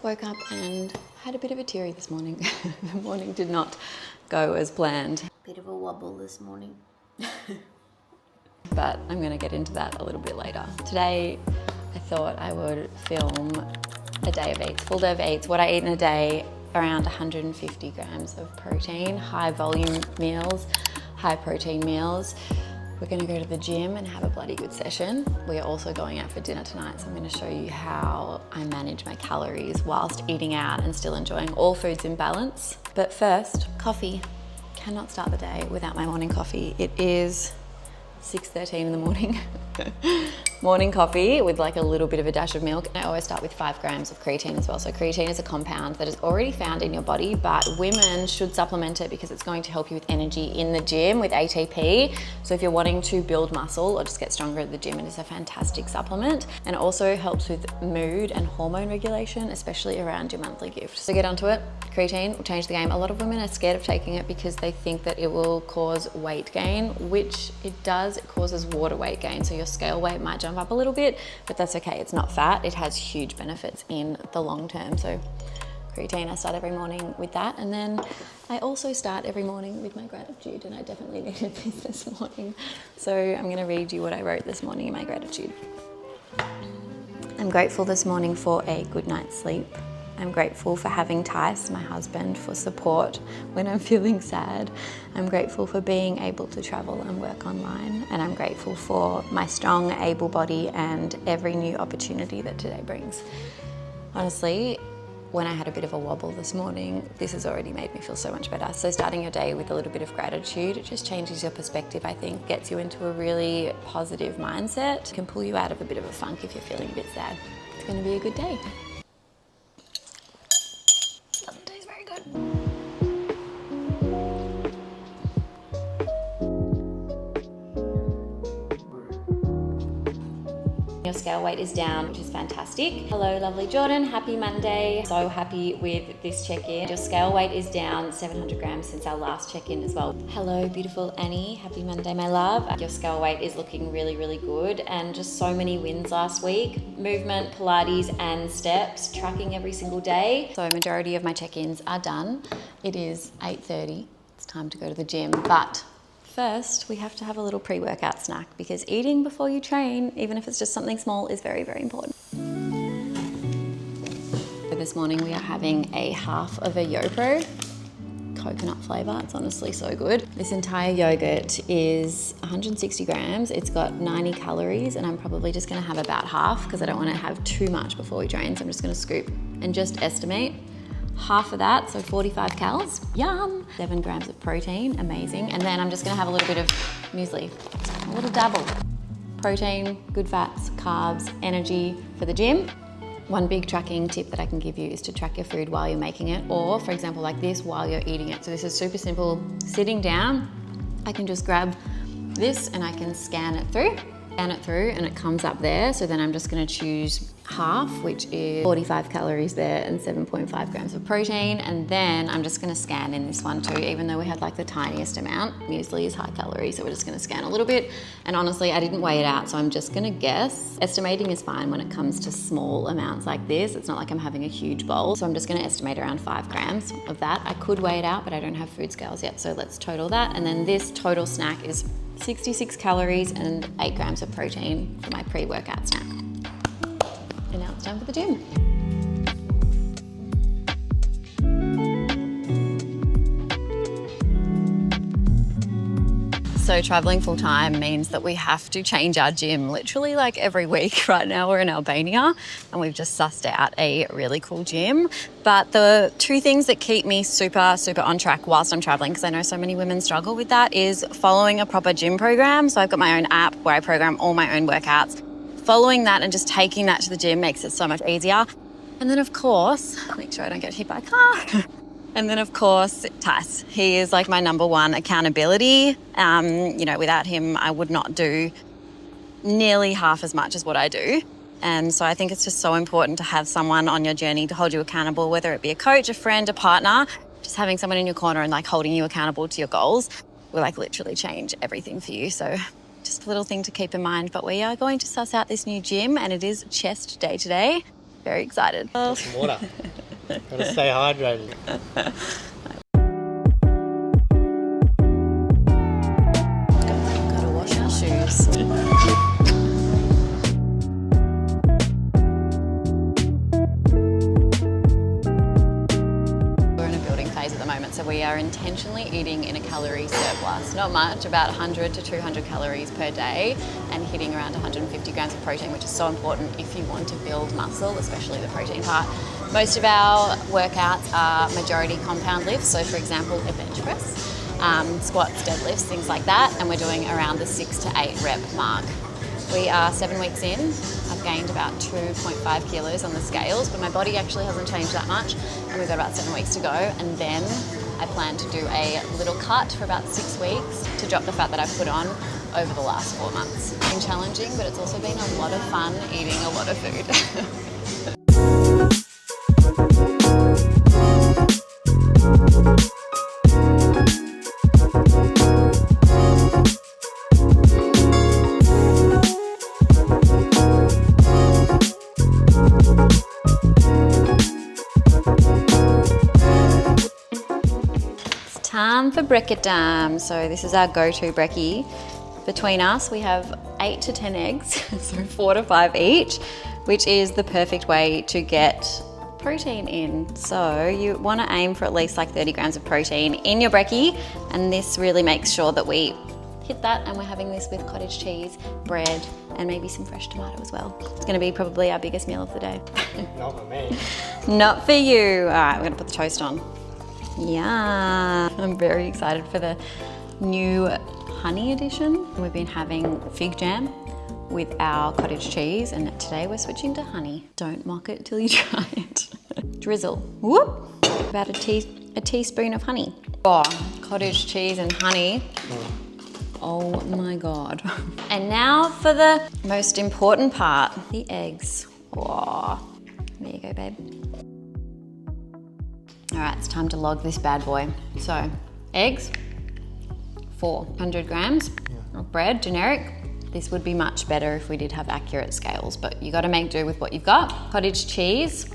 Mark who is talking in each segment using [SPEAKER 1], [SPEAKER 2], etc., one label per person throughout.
[SPEAKER 1] woke up and had a bit of a teary this morning. The morning did not go as planned.
[SPEAKER 2] Bit of a wobble this morning.
[SPEAKER 1] But I'm gonna get into that a little bit later. Today, I thought I would film a day of eats, full day of eats, what I eat in a day, around 150 grams of protein, high volume meals, high protein meals. We're gonna go to the gym and have a bloody good session. We are also going out for dinner tonight, so I'm gonna show you how I manage my calories whilst eating out and still enjoying all foods in balance. But first, coffee. Cannot start the day without my morning coffee. It is 6:13 in the morning. Morning coffee with like a little bit of a dash of milk. I always start with 5 grams of creatine as well. So creatine is a compound that is already found in your body, but women should supplement it because it's going to help you with energy in the gym with ATP. So if you're wanting to build muscle or just get stronger at the gym, it is a fantastic supplement. And it also helps with mood and hormone regulation, especially around your monthly gift. So get onto it. Creatine will change the game. A lot of women are scared of taking it because they think that it will cause weight gain, which it does. It causes water weight gain. So your scale weight might jump up a little bit, but that's okay. It's not fat. It has huge benefits in the long term. So creatine, I start every morning with that. And then I also start every morning with my gratitude, and I definitely needed this morning. So I'm gonna read you what I wrote this morning in my gratitude. I'm grateful this morning for a good night's sleep. I'm grateful for having Tice, my husband, for support when I'm feeling sad. I'm grateful for being able to travel and work online. And I'm grateful for my strong, able body and every new opportunity that today brings. Honestly, when I had a bit of a wobble this morning, this has already made me feel so much better. So starting your day with a little bit of gratitude, it just changes your perspective, I think, gets you into a really positive mindset, can pull you out of a bit of a funk if you're feeling a bit sad. It's gonna be a good day. Your scale weight is down, which is fantastic. Hello, lovely Jordan. Happy Monday. So happy with this check-in. Your scale weight is down 700 grams since our last check-in as well. Hello, beautiful Annie. Happy Monday, my love. Your scale weight is looking really, really good, and just so many wins last week. Movement, Pilates, and steps, tracking every single day. So majority of my check-ins are done. It is 8:30. It's time to go to the gym, but first, we have to have a little pre-workout snack because eating before you train, even if it's just something small, is very, very important. This morning we are having a half of a YoPro, coconut flavor. It's honestly so good. This entire yogurt is 160 grams. It's got 90 calories, and I'm probably just gonna have about half because I don't wanna have too much before we train. So I'm just gonna scoop and just estimate half of that, so 45 calories. Yum! 7 grams of protein, amazing. And then I'm just gonna have a little bit of muesli, a little dabble. Protein, good fats, carbs, energy for the gym. One big tracking tip that I can give you is to track your food while you're making it, or for example, like this, while you're eating it. So this is super simple. Sitting down, I can just grab this and I can scan it through, and it comes up there. So then I'm just gonna choose half, which is 45 calories there and 7.5 grams of protein. And then I'm just gonna scan in this one too, even though we had like the tiniest amount. Muesli is high calorie, so we're just gonna scan a little bit. And honestly, I didn't weigh it out, so I'm just gonna guess. Estimating is fine when it comes to small amounts like this. It's not like I'm having a huge bowl. So I'm just gonna estimate around 5 grams of that. I could weigh it out, but I don't have food scales yet. So let's total that. And then this total snack is 66 calories and 8 grams of protein for my pre-workout snack. And now it's time for the gym. So traveling full time means that we have to change our gym literally like every week. Right now we're in Albania and we've just sussed out a really cool gym. But the two things that keep me super, super on track whilst I'm traveling, because I know so many women struggle with that, is following a proper gym program. So I've got my own app where I program all my own workouts. Following that and just taking that to the gym makes it so much easier. And then of course, make sure I don't get hit by a car. And then of course, Tice. He is like my number one accountability. Without him, I would not do nearly half as much as what I do. And so I think it's just so important to have someone on your journey to hold you accountable, whether it be a coach, a friend, a partner. Just having someone in your corner and like holding you accountable to your goals will like literally change everything for you. So just a little thing to keep in mind. But we are going to suss out this new gym, and it is chest day today. Very excited.
[SPEAKER 3] Got some water. Gotta stay hydrated.
[SPEAKER 1] Gotta wash our shoes. At the moment, so we are intentionally eating in a calorie surplus, not much, about 100 to 200 calories per day, and hitting around 150 grams of protein, which is so important if you want to build muscle, especially the protein part. Most of our workouts are majority compound lifts, so for example a bench press, squats, deadlifts, things like that, and we're doing around the 6 to 8 rep mark. We are 7 weeks in. I've gained about 2.5 kilos on the scales, but my body actually hasn't changed that much, and we've got about 7 weeks to go. And then I plan to do a little cut for about 6 weeks to drop the fat that I've put on over the last 4 months. It's been challenging, but it's also been a lot of fun eating a lot of food. Time for brekkie time. So this is our go-to brekkie. Between us, we have 8 to 10 eggs, so 4 to 5 each, which is the perfect way to get protein in. So you want to aim for at least like 30 grams of protein in your brekkie, and this really makes sure that we hit that, and we're having this with cottage cheese, bread, and maybe some fresh tomato as well. It's going to be probably our biggest meal of the day.
[SPEAKER 3] Not for me.
[SPEAKER 1] Not for you. All right, we're going to put the toast on. Yeah, I'm very excited for the new honey edition. We've been having fig jam with our cottage cheese, and today we're switching to honey. Don't mock it till you try it. Drizzle. Whoop! About a teaspoon of honey. Oh, cottage cheese and honey. Oh my God. And now for the most important part, the eggs. Oh, there you go, babe. All right, it's time to log this bad boy. So, eggs, 400 grams of bread, generic. This would be much better if we did have accurate scales, but you gotta make do with what you've got. Cottage cheese,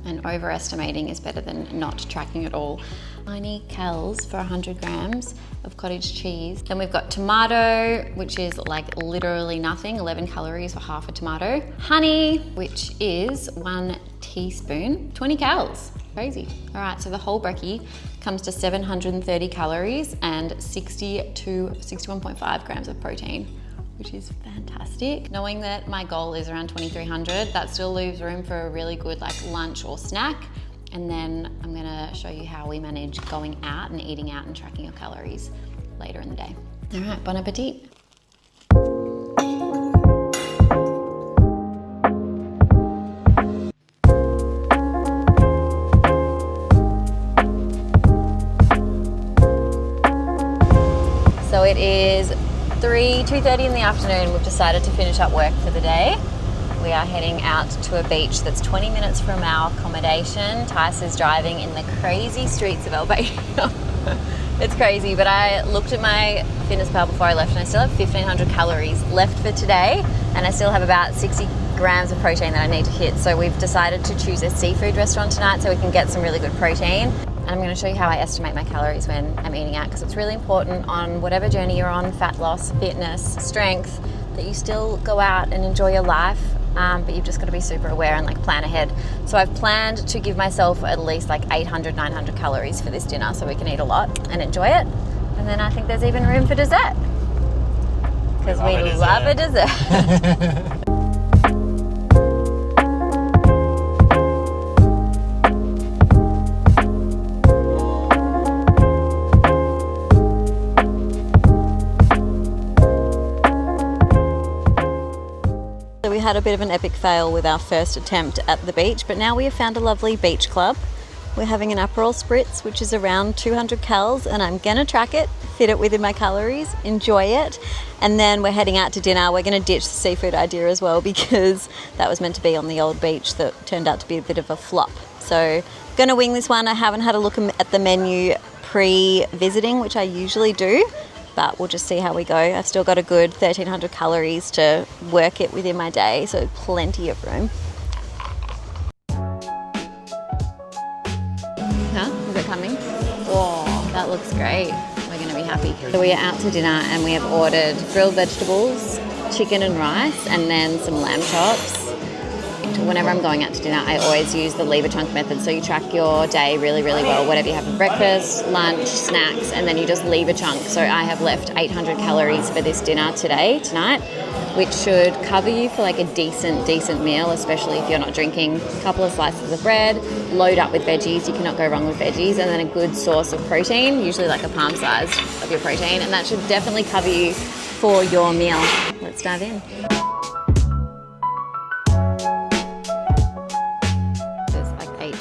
[SPEAKER 1] and overestimating is better than not tracking at all. 90 calories for 100 grams of cottage cheese. Then we've got tomato, which is like literally nothing, 11 calories for half a tomato. Honey, which is 1 teaspoon, 20 calories. Crazy. All right, so the whole brekkie comes to 730 calories and 60 to 61.5 grams of protein, which is fantastic. Knowing that my goal is around 2,300, that still leaves room for a really good like lunch or snack. And then I'm gonna show you how we manage going out and eating out and tracking your calories later in the day. All right, bon appetit. So it is 2:30 in the afternoon. We've decided to finish up work for the day. We are heading out to a beach that's 20 minutes from our accommodation. Tice is driving in the crazy streets of Albania. It's crazy, but I looked at my fitness pal before I left, and I still have 1,500 calories left for today, and I still have about 60 grams of protein that I need to hit. So we've decided to choose a seafood restaurant tonight so we can get some really good protein. And I'm going to show you how I estimate my calories when I'm eating out, because it's really important on whatever journey you're on, fat loss, fitness, strength, that you still go out and enjoy your life, but you've just got to be super aware and like plan ahead. So I've planned to give myself at least like 800, 900 calories for this dinner so we can eat a lot and enjoy it. And then I think there's even room for dessert, because we love a dessert. We had a bit of an epic fail with our first attempt at the beach, but now we have found a lovely beach club. We're having an Aperol Spritz, which is around 200 calories, and I'm gonna track it, fit it within my calories, enjoy it, and then we're heading out to dinner. We're gonna ditch the seafood idea as well, because that was meant to be on the old beach that turned out to be a bit of a flop. So gonna wing this one. I haven't had a look at the menu pre-visiting, which I usually do, but we'll just see how we go. I've still got a good 1,300 calories to work it within my day, so plenty of room. Huh? Is it coming? Whoa, that looks great. We're going to be happy. So we are out to dinner and we have ordered grilled vegetables, chicken and rice, and then some lamb chops. Whenever I'm going out to dinner, I always use the lever chunk method. So you track your day really, really well, whatever you have for breakfast, lunch, snacks, and then you just leave a chunk. So I have left 800 calories for this dinner tonight, which should cover you for like a decent meal, especially if you're not drinking. A couple of slices of bread, load up with veggies. You cannot go wrong with veggies. And then a good source of protein, usually like a palm size of your protein. And that should definitely cover you for your meal. Let's dive in.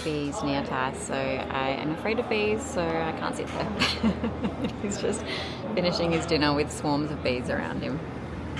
[SPEAKER 1] Bees near Tass, so I am afraid of bees, so I can't sit there. He's just finishing his dinner with swarms of bees around him.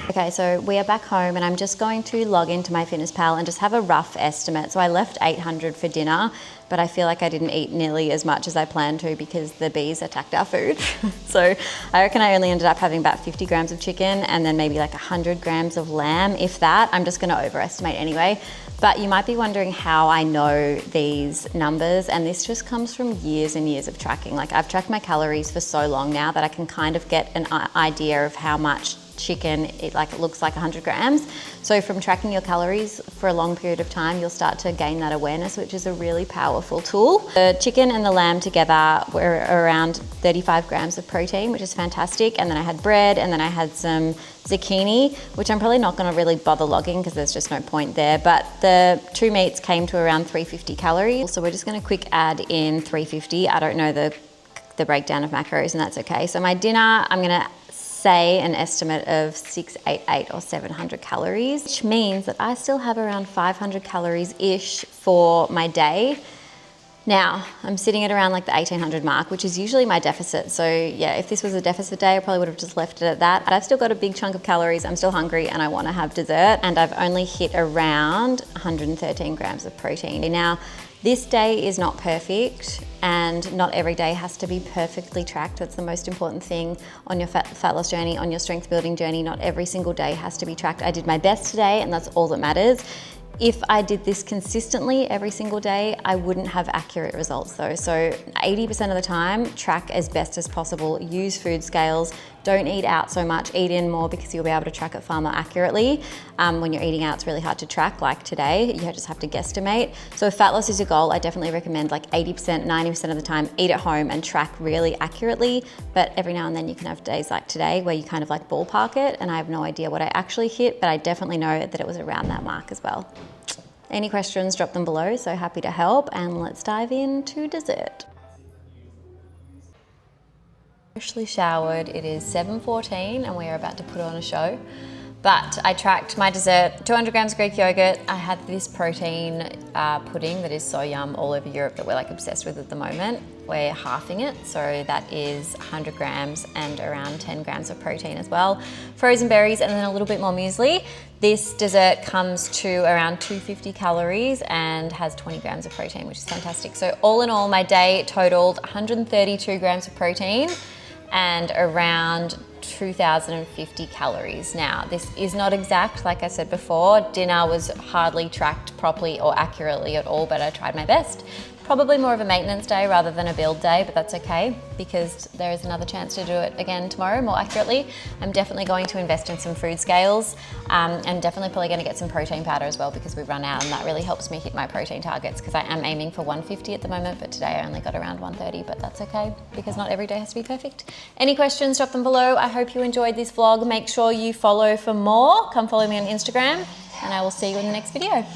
[SPEAKER 1] Okay, so we are back home and I'm just going to log into MyFitnessPal and just have a rough estimate. So I left 800 for dinner, but I feel like I didn't eat nearly as much as I planned to because the bees attacked our food. So I reckon I only ended up having about 50 grams of chicken and then maybe like 100 grams of lamb, if that. I'm just gonna overestimate anyway. But you might be wondering how I know these numbers, and this just comes from years and years of tracking. Like I've tracked my calories for so long now that I can kind of get an idea of how much chicken, it looks like 100 grams. So from tracking your calories for a long period of time, you'll start to gain that awareness, which is a really powerful tool. The chicken and the lamb together were around 35 grams of protein, which is fantastic. And then I had bread, and then I had some zucchini, which I'm probably not going to really bother logging because there's just no point there. But the two meats came to around 350 calories. So we're just going to quick add in 350. I don't know the breakdown of macros, and that's okay. So my dinner, I'm going to say an estimate of 688 or 700 calories, which means that I still have around 500 calories-ish for my day. Now, I'm sitting at around like the 1800 mark, which is usually my deficit. So yeah, if this was a deficit day, I probably would have just left it at that. But I've still got a big chunk of calories. I'm still hungry and I want to have dessert. And I've only hit around 113 grams of protein. Now, this day is not perfect and not every day has to be perfectly tracked. That's the most important thing on your fat loss journey, on your strength building journey. Not every single day has to be tracked. I did my best today and that's all that matters. If I did this consistently every single day, I wouldn't have accurate results though. So 80% of the time, track as best as possible, use food scales, don't eat out so much, eat in more because you'll be able to track it far more accurately. When you're eating out, it's really hard to track, like today, you just have to guesstimate. So if fat loss is your goal, I definitely recommend like 80%, 90% of the time, eat at home and track really accurately. But every now and then you can have days like today where you kind of like ballpark it and I have no idea what I actually hit, but I definitely know that it was around that mark as well. Any questions, drop them below, so happy to help, and let's dive into dessert. Freshly showered, it is 7:14 and we are about to put on a show. But I tracked my dessert, 200 grams of Greek yogurt. I had this protein pudding that is so yum all over Europe that we're like obsessed with at the moment. We're halving it, so that is 100 grams and around 10 grams of protein as well. Frozen berries and then a little bit more muesli. This dessert comes to around 250 calories and has 20 grams of protein, which is fantastic. So all in all, my day totaled 132 grams of protein and around 2,050 calories. Now, this is not exact, like I said before. Dinner was hardly tracked properly or accurately at all, but I tried my best. Probably more of a maintenance day rather than a build day, but that's okay because there is another chance to do it again tomorrow more accurately. I'm definitely going to invest in some food scales and definitely probably going to get some protein powder as well because we've run out, and that really helps me hit my protein targets because I am aiming for 150 at the moment, but today I only got around 130, but that's okay because not every day has to be perfect. Any questions, drop them below. I hope you enjoyed this vlog. Make sure you follow for more. Come follow me on Instagram and I will see you in the next video.